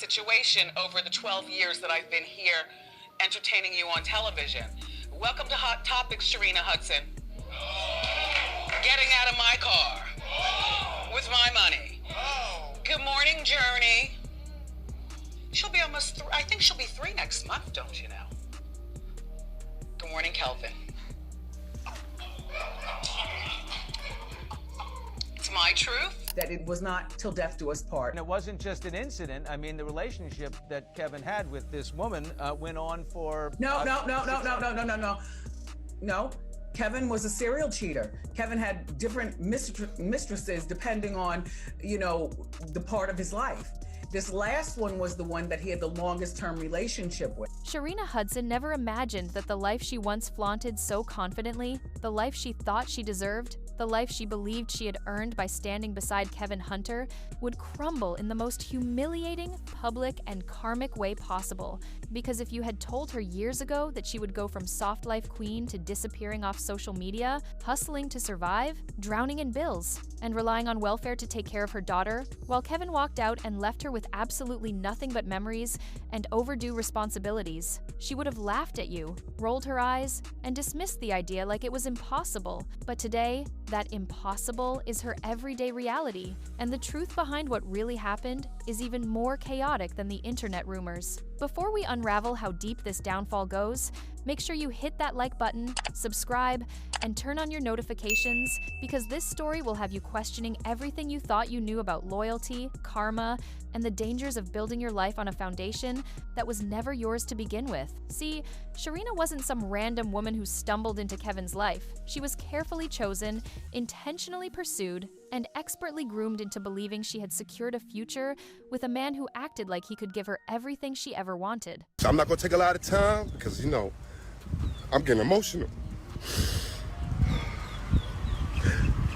situation over the 12 years that I've been here entertaining you on television. Welcome to Hot Topics, Sharina Hudson. Getting out of my car with my money. Good morning, Journey. She'll be almost, I think she'll be 3 next month, don't you know? Good morning, Kelvin. It's my truth. That it was not till death do us part. And it wasn't just an incident. I mean, the relationship that Kevin had with this woman went on for... No. Kevin was a serial cheater. Kevin had different mistresses depending on, the part of his life. This last one was the one that he had the longest term relationship with. Sharina Hudson never imagined that the life she once flaunted so confidently, the life she thought she deserved, the life she believed she had earned by standing beside Kevin Hunter, would crumble in the most humiliating, public, and karmic way possible. Because if you had told her years ago that she would go from soft life queen to disappearing off social media, hustling to survive, drowning in bills, and relying on welfare to take care of her daughter, while Kevin walked out and left her with absolutely nothing but memories and overdue responsibilities, she would have laughed at you, rolled her eyes, and dismissed the idea like it was impossible. But today, that impossible is her everyday reality, and the truth behind what really happened is even more chaotic than the internet rumors. Before we unravel how deep this downfall goes, make sure you hit that like button, subscribe, and turn on your notifications, because this story will have you questioning everything you thought you knew about loyalty, karma, and the dangers of building your life on a foundation that was never yours to begin with. See, Sharina wasn't some random woman who stumbled into Kevin's life. She was carefully chosen, intentionally pursued, and expertly groomed into believing she had secured a future with a man who acted like he could give her everything she ever wanted. I'm not gonna take a lot of time because, I'm getting emotional.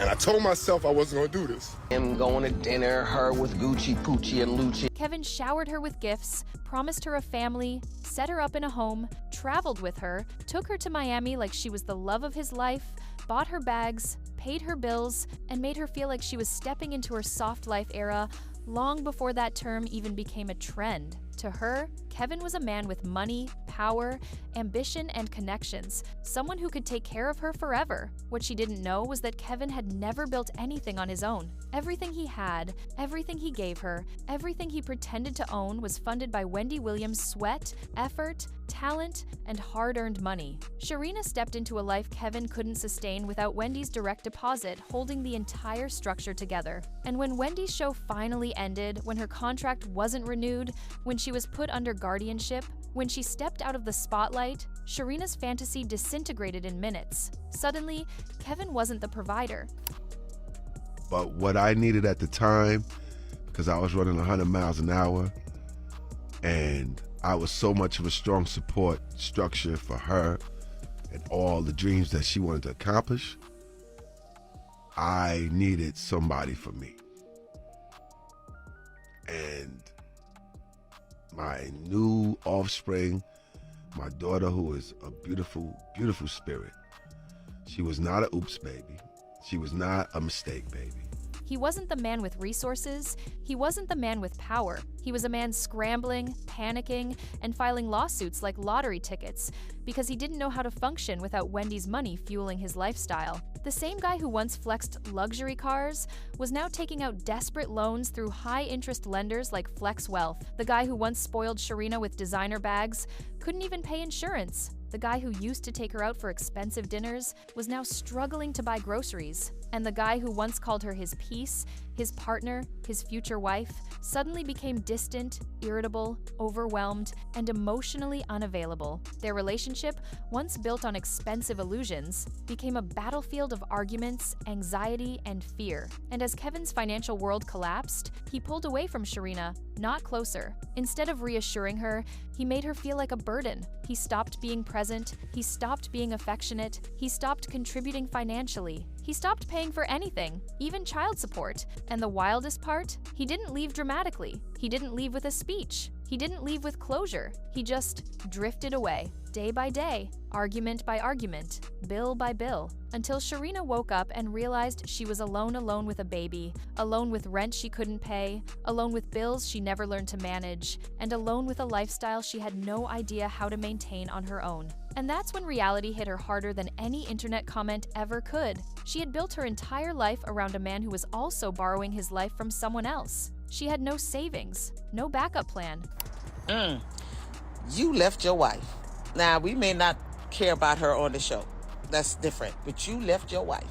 And I told myself I wasn't gonna do this. Him going to dinner, her with Gucci, Poochie, and Lucci. Kevin showered her with gifts, promised her a family, set her up in a home, traveled with her, took her to Miami like she was the love of his life, bought her bags, paid her bills, and made her feel like she was stepping into her soft life era long before that term even became a trend. To her, Kevin was a man with money, power, ambition, and connections, someone who could take care of her forever. What she didn't know was that Kevin had never built anything on his own. Everything he had, everything he gave her, everything he pretended to own was funded by Wendy Williams' sweat, effort, talent, and hard-earned money. Sharina stepped into a life Kevin couldn't sustain without Wendy's direct deposit holding the entire structure together. And when Wendy's show finally ended, when her contract wasn't renewed, when she was put under guardianship, when she stepped out of the spotlight, Sharina's fantasy disintegrated in minutes. Suddenly, Kevin wasn't the provider. But what I needed at the time, because I was running 100 miles an hour, and I was so much of a strong support structure for her and all the dreams that she wanted to accomplish, I needed somebody for me. And my new offspring, my daughter, who is a beautiful, beautiful spirit, she was not a oops baby. She was not a mistake baby. He wasn't the man with resources. He wasn't the man with power. He was a man scrambling, panicking, and filing lawsuits like lottery tickets because he didn't know how to function without Wendy's money fueling his lifestyle. The same guy who once flexed luxury cars was now taking out desperate loans through high-interest lenders like Flex Wealth. The guy who once spoiled Sharina with designer bags couldn't even pay insurance. The guy who used to take her out for expensive dinners was now struggling to buy groceries. And the guy who once called her his peace, his partner, his future wife, suddenly became distant, irritable, overwhelmed, and emotionally unavailable. Their relationship, once built on expensive illusions, became a battlefield of arguments, anxiety, and fear. And as Kevin's financial world collapsed, he pulled away from Sharina, not closer. Instead of reassuring her, he made her feel like a burden. He stopped being present, he stopped being affectionate, he stopped contributing financially. He stopped paying for anything, even child support. And the wildest part? He didn't leave dramatically. He didn't leave with a speech. He didn't leave with closure. He just drifted away. day by day, argument by argument, bill by bill, until Sharina woke up and realized she was alone with a baby, alone with rent she couldn't pay, alone with bills she never learned to manage, and alone with a lifestyle she had no idea how to maintain on her own. And that's when reality hit her harder than any internet comment ever could. She had built her entire life around a man who was also borrowing his life from someone else. She had no savings, no backup plan. You left your wife. Now, we may not care about her on the show. That's different. But you left your wife.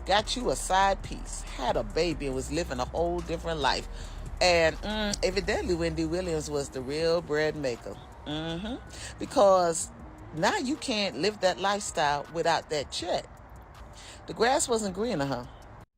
Got you a side piece. Had a baby and was living a whole different life. And evidently Wendy Williams was the real bread maker. Because now you can't live that lifestyle without that check. The grass wasn't greener, huh?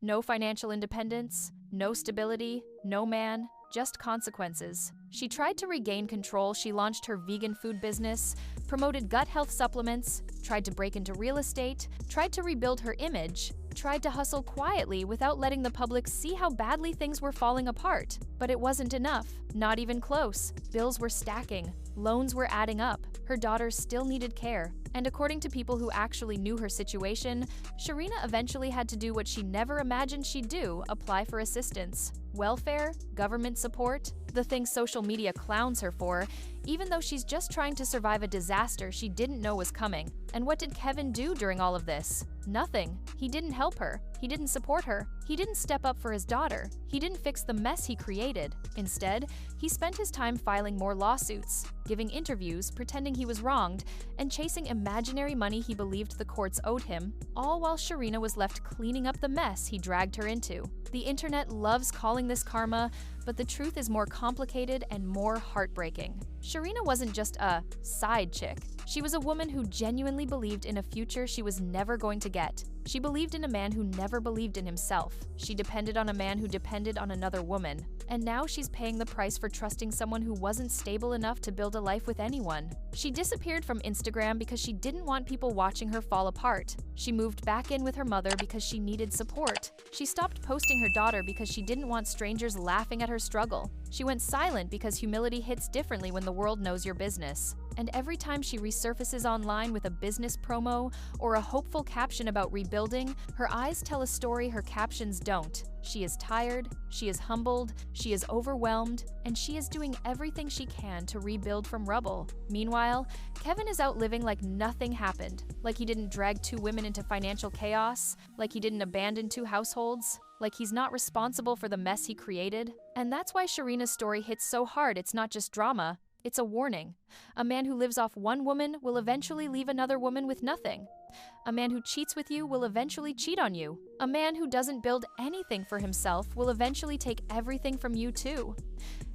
No financial independence, no stability, no man, just consequences. She tried to regain control. She launched her vegan food business, promoted gut health supplements, tried to break into real estate, tried to rebuild her image, tried to hustle quietly without letting the public see how badly things were falling apart. But it wasn't enough, not even close. Bills were stacking, loans were adding up, her daughters still needed care. And according to people who actually knew her situation, Sharina eventually had to do what she never imagined she'd do: apply for assistance. Welfare, government support, the things social media clowns her for, even though she's just trying to survive a disaster she didn't know was coming. And what did Kevin do during all of this? Nothing. He didn't help her. He didn't support her. He didn't step up for his daughter. He didn't fix the mess he created. Instead, he spent his time filing more lawsuits, giving interviews, pretending he was wronged, and chasing imaginary money he believed the courts owed him, all while Sharina was left cleaning up the mess he dragged her into. The internet loves calling this karma, but the truth is more complicated and more heartbreaking. Sharina wasn't just a side chick. She was a woman who genuinely believed in a future she was never going to get. She believed in a man who never believed in himself. She depended on a man who depended on another woman. And now she's paying the price for trusting someone who wasn't stable enough to build a life with anyone. She disappeared from Instagram because she didn't want people watching her fall apart. She moved back in with her mother because she needed support. She stopped posting her daughter because she didn't want strangers laughing at her struggle. She went silent because humility hits differently when the world knows your business. And every time she resurfaces online with a business promo or a hopeful caption about rebuilding, her eyes tell a story her captions don't. She is tired, she is humbled, she is overwhelmed, and she is doing everything she can to rebuild from rubble. Meanwhile, Kevin is out living like nothing happened, like he didn't drag 2 women into financial chaos, like he didn't abandon 2 households, like he's not responsible for the mess he created. And that's why Sharina's story hits so hard. It's not just drama, it's a warning. A man who lives off one woman will eventually leave another woman with nothing. A man who cheats with you will eventually cheat on you. A man who doesn't build anything for himself will eventually take everything from you too.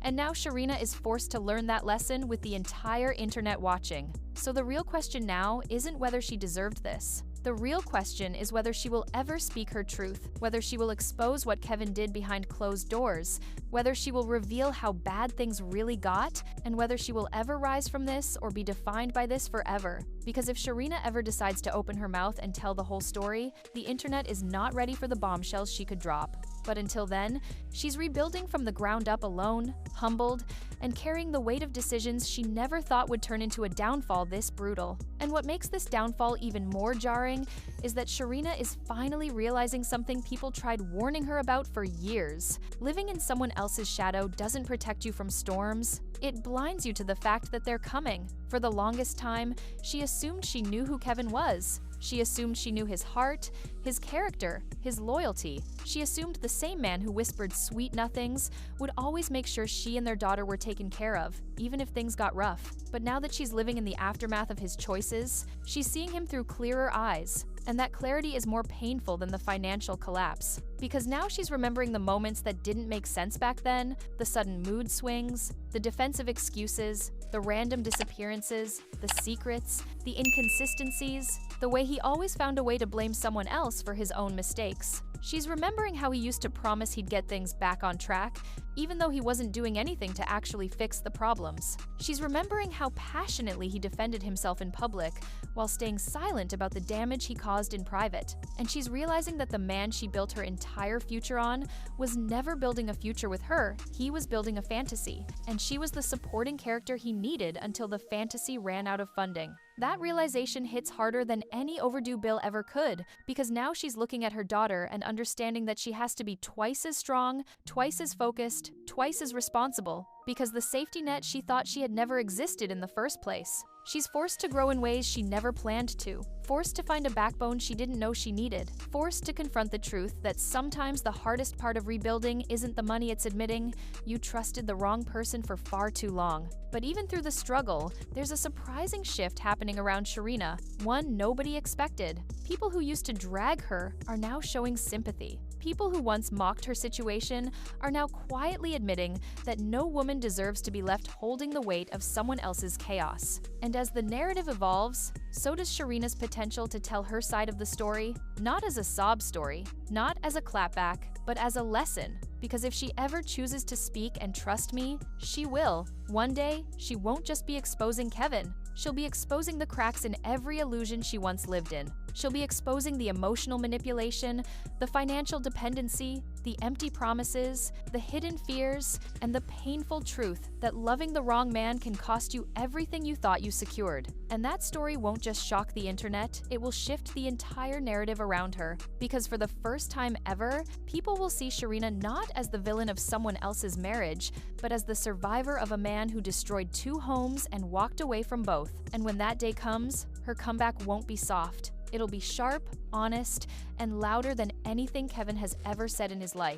And now Sharina is forced to learn that lesson with the entire internet watching. So the real question now isn't whether she deserved this. The real question is whether she will ever speak her truth, whether she will expose what Kevin did behind closed doors, whether she will reveal how bad things really got, and whether she will ever rise from this or be defined by this forever. Because if Sharina ever decides to open her mouth and tell the whole story, the internet is not ready for the bombshells she could drop. But until then, she's rebuilding from the ground up alone, humbled, and carrying the weight of decisions she never thought would turn into a downfall this brutal. And what makes this downfall even more jarring is that Sharina is finally realizing something people tried warning her about for years. Living in someone else's shadow doesn't protect you from storms. It blinds you to the fact that they're coming. For the longest time, she assumed she knew who Kevin was. She assumed she knew his heart, his character, his loyalty. She assumed the same man who whispered sweet nothings would always make sure she and their daughter were taken care of, even if things got rough. But now that she's living in the aftermath of his choices, she's seeing him through clearer eyes. And that clarity is more painful than the financial collapse. Because now she's remembering the moments that didn't make sense back then, the sudden mood swings, the defensive excuses, the random disappearances, the secrets, the inconsistencies, the way he always found a way to blame someone else for his own mistakes. She's remembering how he used to promise he'd get things back on track, even though he wasn't doing anything to actually fix the problems. She's remembering how passionately he defended himself in public, while staying silent about the damage he caused in private. And she's realizing that the man she built her entire future on was never building a future with her, he was building a fantasy. And she was the supporting character he needed until the fantasy ran out of funding. That realization hits harder than any overdue bill ever could, because now she's looking at her daughter and understanding that she has to be twice as strong, twice as focused, twice as responsible, because the safety net she thought she had never existed in the first place. She's forced to grow in ways she never planned to, forced to find a backbone she didn't know she needed, forced to confront the truth that sometimes the hardest part of rebuilding isn't the money it's admitting you trusted the wrong person for far too long. But even through the struggle, there's a surprising shift happening around Sharina, one nobody expected. People who used to drag her are now showing sympathy. People who once mocked her situation are now quietly admitting that no woman deserves to be left holding the weight of someone else's chaos. And as the narrative evolves, so does Sharina's potential to tell her side of the story, not as a sob story, not as a clapback, but as a lesson. Because if she ever chooses to speak and trust me, she will. One day, she won't just be exposing Kevin. She'll be exposing the cracks in every illusion she once lived in. She'll be exposing the emotional manipulation, the financial dependency, the empty promises, the hidden fears, and the painful truth that loving the wrong man can cost you everything you thought you secured. And that story won't just shock the internet, it will shift the entire narrative around her. Because for the first time ever, people will see Sharina not as the villain of someone else's marriage, but as the survivor of a man who destroyed 2 homes and walked away from both. And when that day comes, her comeback won't be soft. It'll be sharp, honest, and louder than anything Kevin has ever said in his life.